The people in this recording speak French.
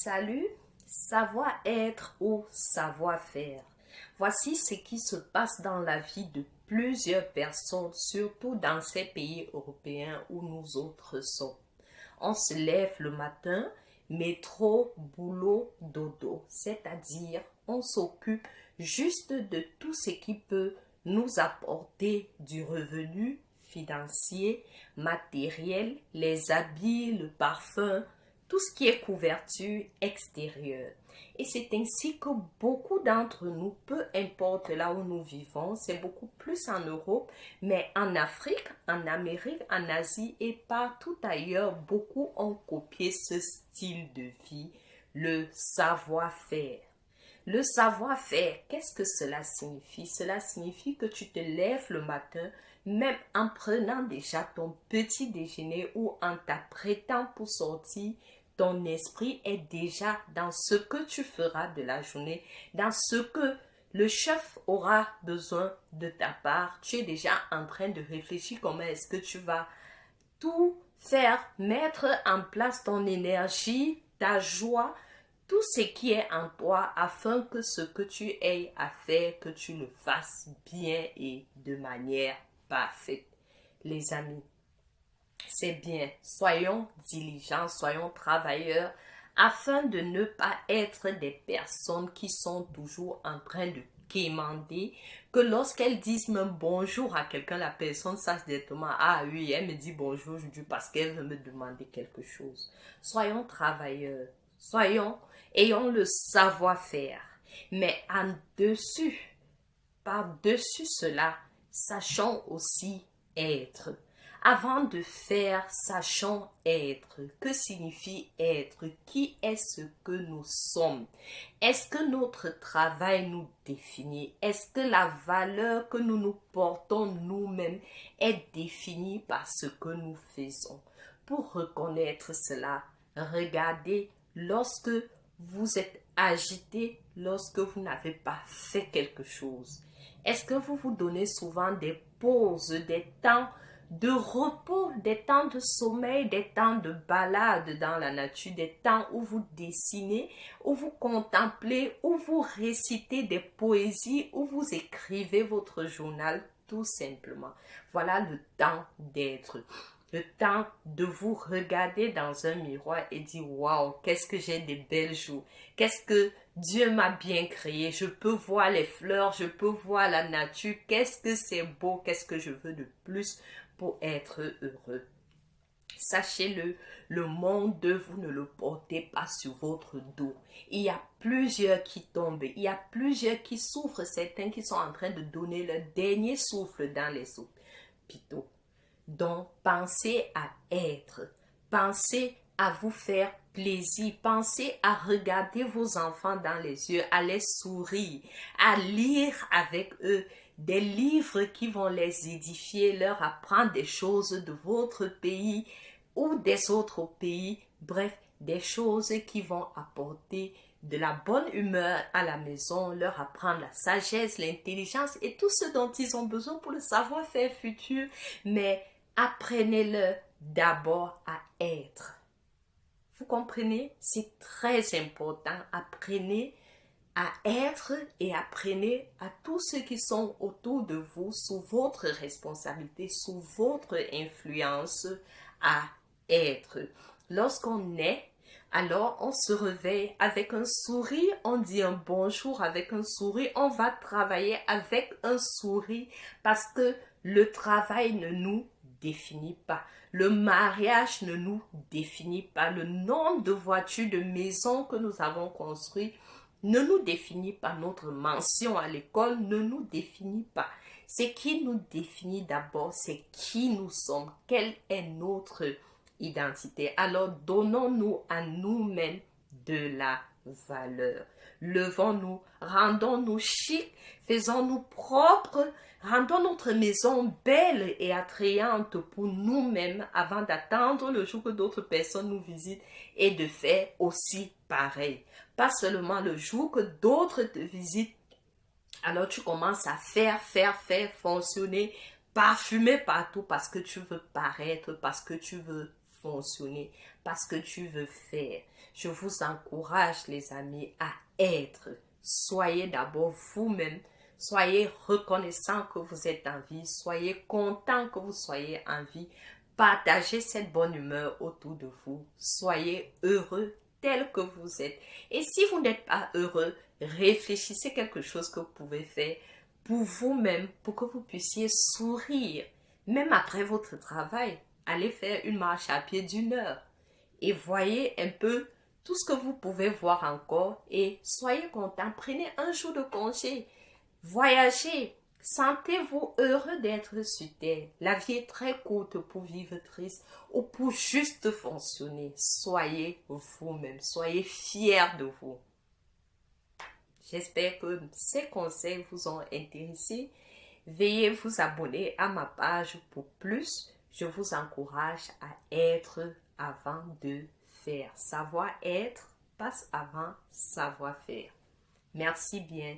Salut, savoir-être ou savoir-faire. Voici ce qui se passe dans la vie de plusieurs personnes, surtout dans ces pays européens où nous autres sommes. On se lève le matin, métro, boulot, dodo, c'est-à-dire on s'occupe juste de tout ce qui peut nous apporter du revenu financier, matériel, les habits, le parfum, tout ce qui est couverture extérieure. Et c'est ainsi que beaucoup d'entre nous, peu importe là où nous vivons, c'est beaucoup plus en Europe, mais en Afrique, en Amérique, en Asie et partout ailleurs, beaucoup ont copié ce style de vie, le savoir-faire. Le savoir-faire, qu'est-ce que cela signifie? Cela signifie que tu te lèves le matin, même en prenant déjà ton petit déjeuner ou en t'apprêtant pour sortir, ton esprit est déjà dans ce que tu feras de la journée, dans ce que le chef aura besoin de ta part. Tu es déjà en train de réfléchir comment est-ce que tu vas tout faire, mettre en place ton énergie, ta joie, tout ce qui est en toi afin que ce que tu aies à faire, que tu le fasses bien et de manière parfaite. Les amis, c'est bien, soyons diligents, soyons travailleurs afin de ne pas être des personnes qui sont toujours en train de quémander, que lorsqu'elles disent même bonjour à quelqu'un, la personne sache directement, ah oui, elle me dit bonjour aujourd'hui parce qu'elle veut me demander quelque chose. Soyons travailleurs, ayons le savoir-faire, mais en dessus, par-dessus cela, sachons aussi être. Avant de faire, sachons être. Que signifie être? Qui est ce que nous sommes? Est-ce que notre travail nous définit? Est-ce que la valeur que nous nous portons nous-mêmes est définie par ce que nous faisons? Pour reconnaître cela, regardez lorsque vous êtes agité, lorsque vous n'avez pas fait quelque chose. Est-ce que vous vous donnez souvent des pauses, des temps de repos, des temps de sommeil, des temps de balade dans la nature, des temps où vous dessinez, où vous contemplez, où vous récitez des poésies, où vous écrivez votre journal, tout simplement. Voilà le temps d'être. Le temps de vous regarder dans un miroir et dire waouh, qu'est-ce que j'ai des belles joues, qu'est-ce que Dieu m'a bien créé, je peux voir les fleurs, je peux voir la nature, qu'est-ce que c'est beau, qu'est-ce que je veux de plus pour être heureux. Sachez-le, le monde, vous ne le portez pas sur votre dos. Il y a plusieurs qui tombent, il y a plusieurs qui souffrent, certains qui sont en train de donner leur dernier souffle dans les hôpitaux. Donc, pensez à être, pensez à vous faire plaisir, pensez à regarder vos enfants dans les yeux, à les sourire, à lire avec eux des livres qui vont les édifier, leur apprendre des choses de votre pays ou des autres pays, bref, des choses qui vont apporter de la bonne humeur à la maison, leur apprendre la sagesse, l'intelligence et tout ce dont ils ont besoin pour le savoir-faire futur, mais apprenez-le d'abord à être. Vous comprenez? C'est très important. Apprenez à être et apprenez à tous ceux qui sont autour de vous, sous votre responsabilité, sous votre influence, à être. Lorsqu'on est, alors on se réveille avec un sourire, on dit un bonjour avec un sourire, on va travailler avec un sourire parce que le travail ne nous définit pas. Le mariage ne nous définit pas. Le nombre de voitures, de maisons que nous avons construites ne nous définit pas. Notre mention à l'école ne nous définit pas. Ce qui nous définit d'abord, c'est qui nous sommes, quelle est notre identité. Alors donnons-nous à nous-mêmes de la valeur. Levons-nous, rendons-nous chic, faisons-nous propres, rendons notre maison belle et attrayante pour nous-mêmes avant d'attendre le jour que d'autres personnes nous visitent et de faire aussi pareil. Pas seulement le jour que d'autres te visitent, alors tu commences à faire fonctionner, parfumer partout parce que tu veux paraître, parce que tu veux fonctionner parce que tu veux faire. Je vous encourage, les amis, à être. Soyez d'abord vous-même. Soyez reconnaissant que vous êtes en vie. Soyez content que vous soyez en vie. Partagez cette bonne humeur autour de vous. Soyez heureux tel que vous êtes. Et si vous n'êtes pas heureux, réfléchissez quelque chose que vous pouvez faire pour vous-même, pour que vous puissiez sourire. Même après votre travail, allez faire une marche à pied d'1 heure. Et voyez un peu tout ce que vous pouvez voir encore et soyez content. Prenez un jour de congé. Voyagez. Sentez-vous heureux d'être sur terre. La vie est très courte pour vivre triste ou pour juste fonctionner. Soyez vous-même. Soyez fiers de vous. J'espère que ces conseils vous ont intéressé. Veuillez vous abonner à ma page pour plus. Je vous encourage à être avant de faire. Savoir être passe avant savoir faire. Merci bien.